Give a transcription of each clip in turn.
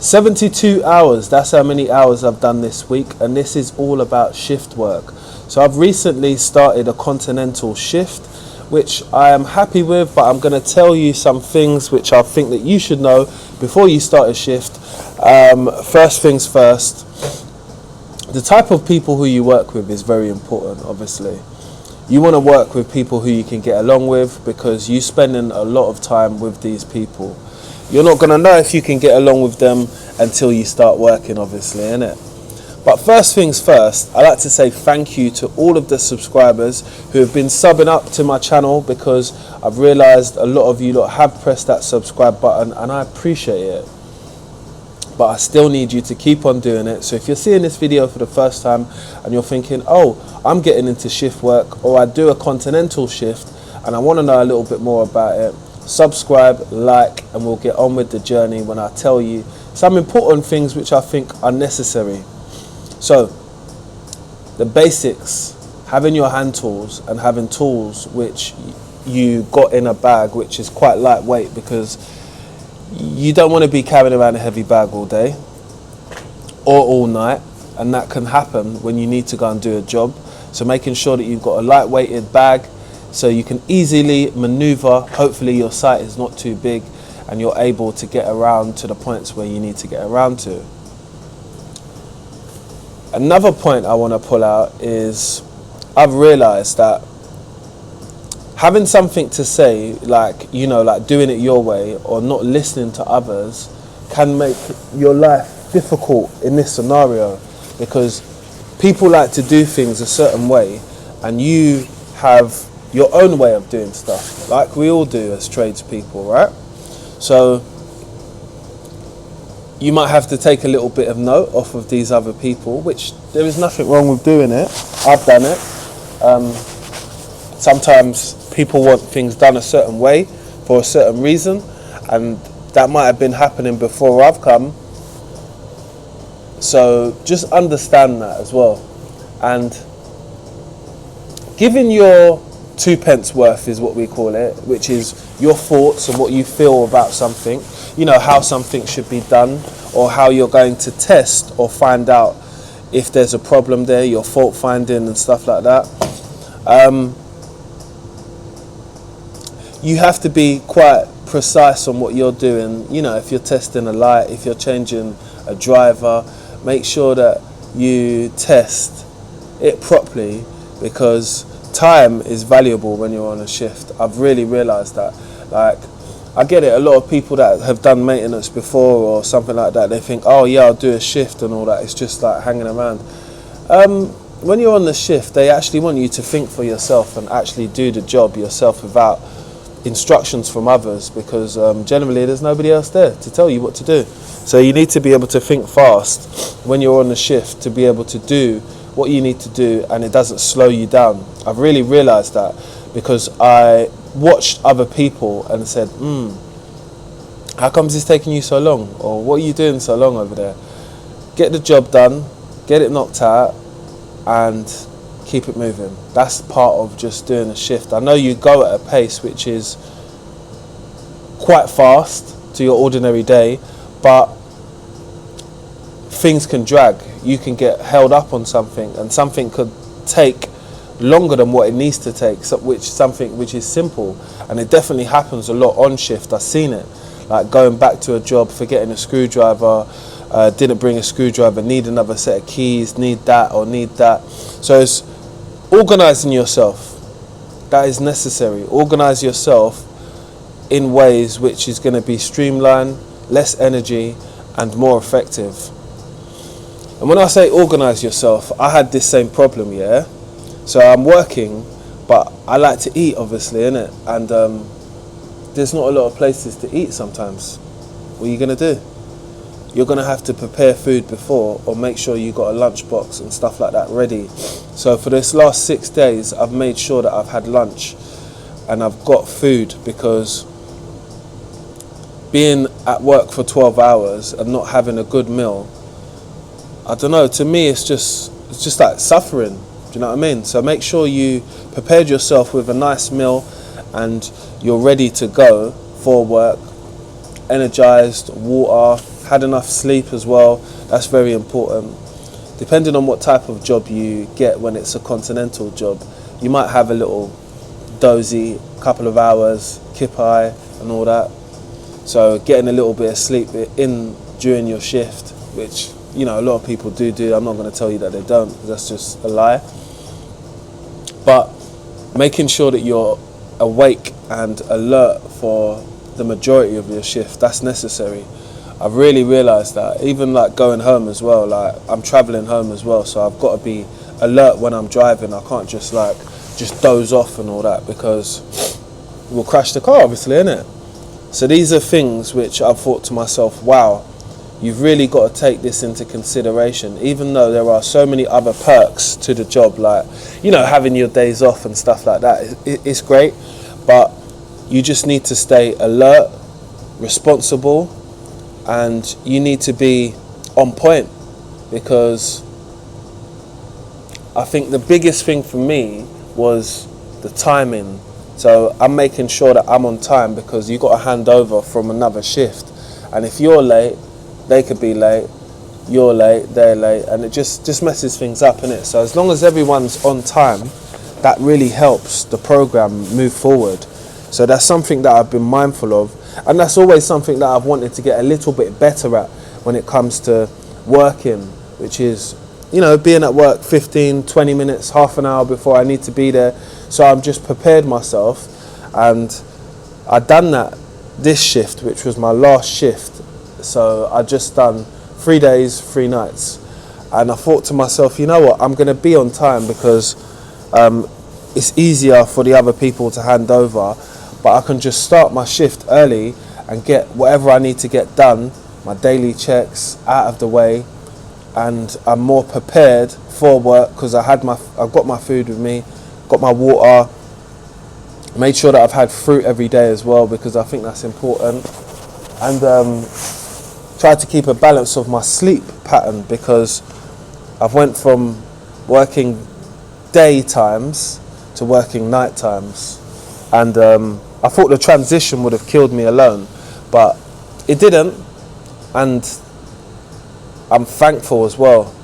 72 hours, that's how many hours I've done this week, and this is all about shift work. So I've recently started a Continental shift, which I am happy with, but I'm going to tell you some things which I think that you should know before you start a shift. First things first, the type of people who you work with is very important, obviously. You want to work with people who you can get along with, because you spending a lot of time with these people. You're not going to know if you can get along with them until you start working, obviously, innit? But first things first, I like to say thank you to all of the subscribers who have been subbing up to my channel, because I've realised a lot of you lot have pressed that subscribe button, and I appreciate it. But I still need you to keep on doing it. So if you're seeing this video for the first time and you're thinking, oh, I'm getting into shift work, or I do a Continental shift and I want to know a little bit more about it, subscribe, like, and we'll get on with the journey when I tell you some important things which I think are necessary. So the basics, having your hand tools and having tools which you got in a bag which is quite lightweight, because you don't want to be carrying around a heavy bag all day or all night, and that can happen when you need to go and do a job. So making sure that you've got a lightweighted bag so you can easily maneuver. Hopefully your site is not too big and you're able to get around to the points where you need to get around to. Another point I want to pull out is I've realized that having something to say, like, you know, like doing it your way or not listening to others, can make your life difficult in this scenario, because people like to do things a certain way and you have your own way of doing stuff, like we all do as tradespeople, right? So you might have to take a little bit of note off of these other people, which there is nothing wrong with doing it. I've done it. Sometimes people want things done a certain way for a certain reason, and that might have been happening before I've come. So just understand that as well. And giving your 2 pence worth is what we call it, which is your thoughts and what you feel about something, you know, how something should be done, or how you're going to test or find out if there's a problem there, your fault finding and stuff like that. You have to be quite precise on what you're doing. You know, if you're testing a light, if you're changing a driver, make sure that you test it properly, because time is valuable when you're on a shift. I've really realised that. Like, I get it, a lot of people that have done maintenance before or something like that, they think, oh yeah, I'll do a shift and all that. It's just like hanging around. When you're on the shift, they actually want you to think for yourself and actually do the job yourself without instructions from others, because generally there's nobody else there to tell you what to do. So you need to be able to think fast when you're on the shift to be able to do what you need to do, and it doesn't slow you down. I've really realised that, because I watched other people and said, how comes it's taking you so long? Or what are you doing so long over there? Get the job done, get it knocked out, and keep it moving. That's part of just doing a shift. I know you go at a pace which is quite fast to your ordinary day, but things can drag. You can get held up on something, and something could take longer than what it needs to take, something which is simple. And it definitely happens a lot on shift. I've seen it, like going back to a job, forgetting a screwdriver, didn't bring a screwdriver, need another set of keys, need that or need that. So it's organising yourself. That is necessary. Organise yourself in ways which is going to be streamlined, less energy and more effective. And when I say organise yourself, I had this same problem, yeah? So I'm working, but I like to eat, obviously, innit? And there's not a lot of places to eat sometimes. What are you going to do? You're going to have to prepare food before, or make sure you got a lunchbox and stuff like that ready. So for this last 6 days, I've made sure that I've had lunch and I've got food, because being at work for 12 hours and not having a good meal, I don't know, to me it's just like suffering. Do you know what I mean? So make sure you prepared yourself with a nice meal and you're ready to go for work, energized, water, had enough sleep as well. That's very important. Depending on what type of job you get when it's a continental job, you might have a little dozy, couple of hours, kip eye and all that. So getting a little bit of sleep in during your shift, which, you know, a lot of people do. I'm not going to tell you that they don't, because that's just a lie. But making sure that you're awake and alert for the majority of your shift, that's necessary. I've really realised that, even like going home as well, like I'm travelling home as well, so I've got to be alert when I'm driving. I can't just doze off and all that, because we'll crash the car, obviously, innit? So these are things which I've thought to myself, wow, you've really got to take this into consideration, even though there are so many other perks to the job, like, you know, having your days off and stuff like that. It's great, but you just need to stay alert, responsible, and you need to be on point, because I think the biggest thing for me was the timing. So I'm making sure that I'm on time, because you've got to hand over from another shift, and if you're late, they could be late, you're late, they're late, and it just messes things up, innit? So as long as everyone's on time, that really helps the program move forward. So that's something that I've been mindful of, and that's always something that I've wanted to get a little bit better at when it comes to working, which is, you know, being at work 15, 20 minutes, half an hour before I need to be there. So I've just prepared myself, and I've done that this shift, which was my last shift. So I just done 3 days, 3 nights, and I thought to myself, you know what, I'm going to be on time, because it's easier for the other people to hand over, but I can just start my shift early and get whatever I need to get done, my daily checks out of the way, and I'm more prepared for work, because I've got my food with me, got my water, made sure that I've had fruit every day as well, because I think that's important, and tried to keep a balance of my sleep pattern, because I've went from working day times to working night times, and I thought the transition would have killed me alone, but it didn't, and I'm thankful as well,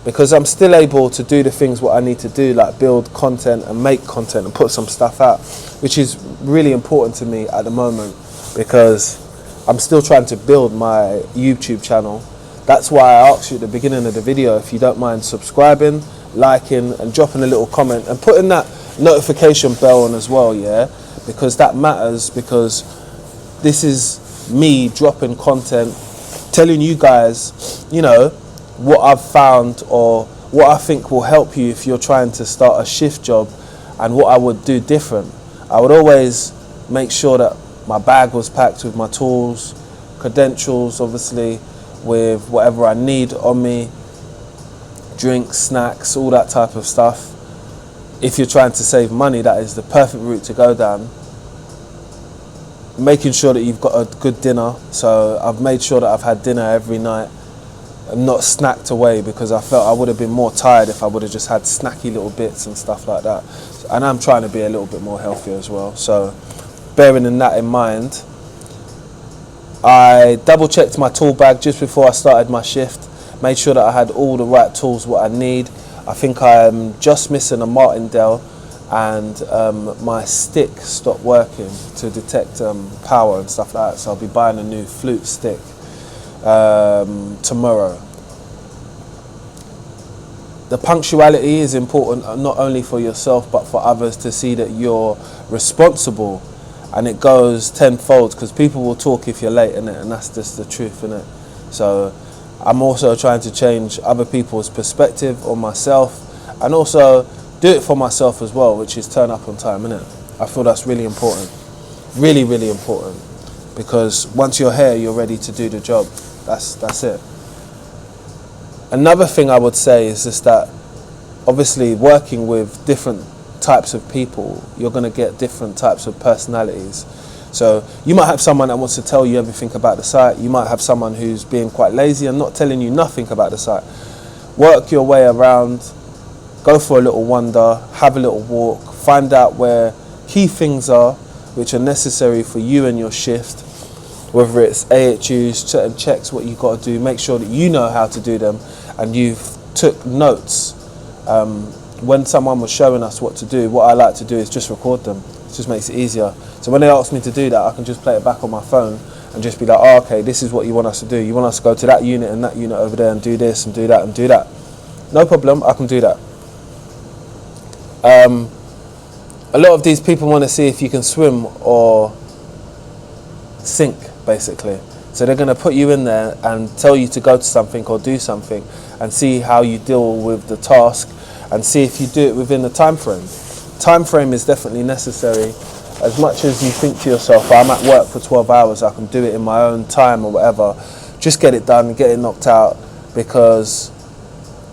because I'm still able to do the things what I need to do, like build content and make content and put some stuff out, which is really important to me at the moment, because I'm still trying to build my YouTube channel. That's why I asked you at the beginning of the video if you don't mind subscribing, liking, and dropping a little comment and putting that notification bell on as well, yeah, because that matters, because this is me dropping content, telling you guys, you know, what I've found or what I think will help you if you're trying to start a shift job, and what I would do different. I would always make sure that my bag was packed with my tools, credentials, obviously, with whatever I need on me, drinks, snacks, all that type of stuff. If you're trying to save money, that is the perfect route to go down. Making sure that you've got a good dinner. So I've made sure that I've had dinner every night and not snacked away, because I felt I would have been more tired if I would have just had snacky little bits and stuff like that. And I'm trying to be a little bit more healthier as well. So bearing that in mind, I double checked my tool bag just before I started my shift, made sure that I had all the right tools what I need. I think I'm just missing a martindale, and my stick stopped working to detect power and stuff like that, so I'll be buying a new flute stick tomorrow. The punctuality is important, not only for yourself but for others, to see that you're responsible, and it goes tenfold, because people will talk if you're late, innit? And that's just the truth, innit? So I'm also trying to change other people's perspective on myself, and also do it for myself as well, which is turn up on time, innit? I feel that's really important, really, really important, because once you're here, you're ready to do the job. That's it. Another thing I would say is just that, obviously, working with different types of people, you're going to get different types of personalities. So you might have someone that wants to tell you everything about the site. You might have someone who's being quite lazy and not telling you nothing about the site. Work your way around, go for a little wander, have a little walk, find out where key things are which are necessary for you and your shift, whether it's AHUs, certain checks, what you got to do, make sure that you know how to do them, and you've took notes. When someone was showing us what to do, what I like to do is just record them. It just makes it easier. So when they ask me to do that, I can just play it back on my phone and just be like, oh, okay, this is what you want us to do. You want us to go to that unit and that unit over there and do this and do that and do that. No problem, I can do that. A lot of these people want to see if you can swim or sink, basically. So they're going to put you in there and tell you to go to something or do something and see how you deal with the task and see if you do it within the time frame. Time frame is definitely necessary. As much as you think to yourself, I'm at work for 12 hours, I can do it in my own time or whatever, just get it done, get it knocked out, because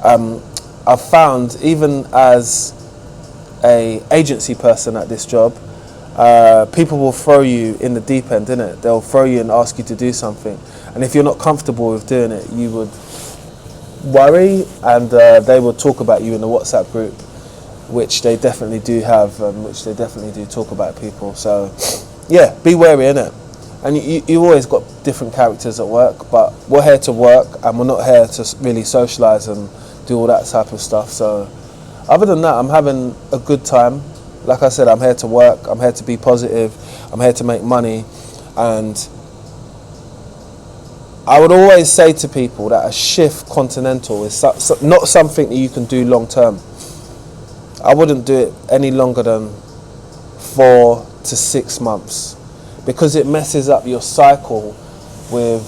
I've found, even as a agency person at this job, people will throw you in the deep end, innit? They'll throw you and ask you to do something, and if you're not comfortable with doing it, you would worry, and they will talk about you in the WhatsApp group, which they definitely do have, which they definitely do talk about people. So yeah, be wary, innit? And you always got different characters at work, but we're here to work and we're not here to really socialise and do all that type of stuff. So other than that, I'm having a good time. Like I said, I'm here to work, I'm here to be positive, I'm here to make money, and I would always say to people that a shift Continental is not something that you can do long term. I wouldn't do it any longer than 4 to 6 months, because it messes up your cycle with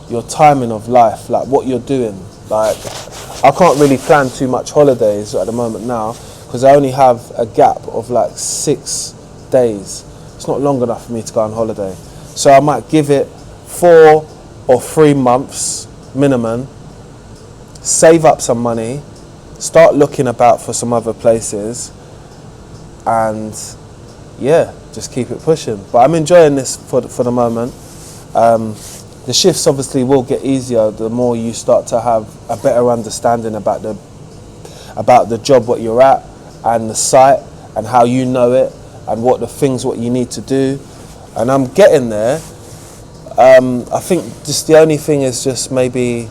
your timing of life, like what you're doing. Like, I can't really plan too much holidays at the moment now, because I only have a gap of like 6 days. It's not long enough for me to go on holiday. So I might give it 4 or 3 months minimum, save up some money, start looking about for some other places, and yeah, just keep it pushing. But I'm enjoying this for the moment. The shifts obviously will get easier the more you start to have a better understanding about the job, what you're at, and the site, and how you know it, and what you need to do. And I'm getting there. I think just the only thing is just maybe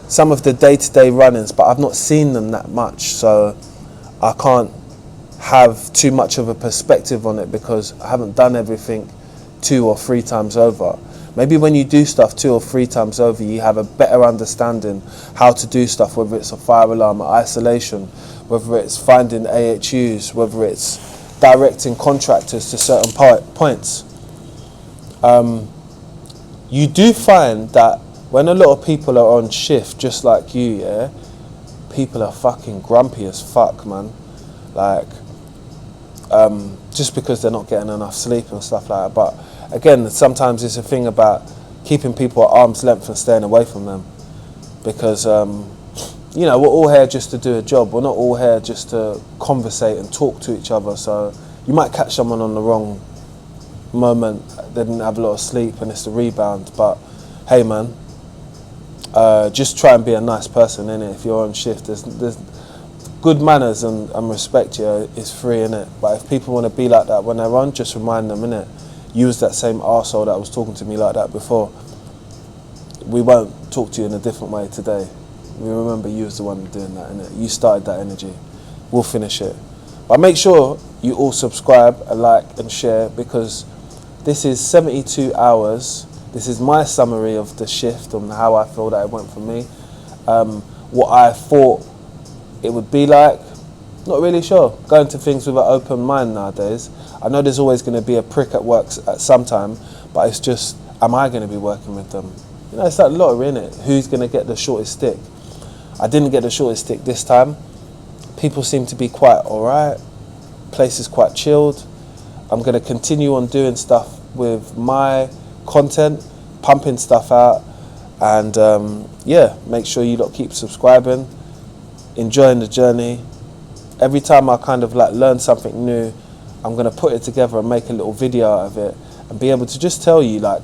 some of the day-to-day run-ins, but I've not seen them that much, so I can't have too much of a perspective on it, because I haven't done everything 2 or 3 times over. Maybe when you do stuff 2 or 3 times over, you have a better understanding how to do stuff, whether it's a fire alarm, isolation, whether it's finding AHUs, whether it's directing contractors to certain points. You do find that when a lot of people are on shift, just like you, yeah, people are fucking grumpy as fuck, man. Like, just because they're not getting enough sleep and stuff like that. But again, sometimes it's a thing about keeping people at arm's length and staying away from them, because you know, we're all here just to do a job. We're not all here just to conversate and talk to each other. So you might catch someone on the wrong moment, they didn't have a lot of sleep and it's the rebound. But hey, man, just try and be a nice person, innit? If you're on shift, there's good manners and respect, yeah, is free, innit? But if people want to be like that when they're on, just remind them, innit? You was that same arsehole that was talking to me like that before. We won't talk to you in a different way today. We remember you was the one doing that, innit? You started that energy. We'll finish it. But make sure you all subscribe and like and share, because this is 72 hours. This is my summary of the shift and how I feel that it went for me. What I thought it would be like, not really sure. Going to things with an open mind nowadays. I know there's always going to be a prick at work at some time, but it's just, am I going to be working with them? You know, it's like lottery, innit? Who's going to get the shortest stick? I didn't get the shortest stick this time. People seem to be quite alright. Place is quite chilled. I'm going to continue on doing stuff with my content, pumping stuff out, and yeah, make sure you lot keep subscribing, enjoying the journey. Every time I kind of like learn something new, I'm going to put it together and make a little video out of it and be able to just tell you like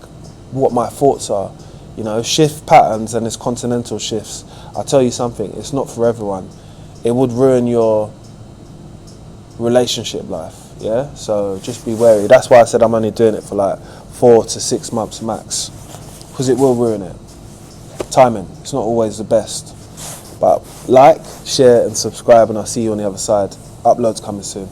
what my thoughts are. You know, shift patterns and its continental shifts. I'll tell you something, it's not for everyone. It would ruin your relationship life, yeah? So just be wary. That's why I said I'm only doing it for like 4 to 6 months max, because it will ruin it. Timing, it's not always the best. But like, share and subscribe, and I'll see you on the other side. Uploads coming soon.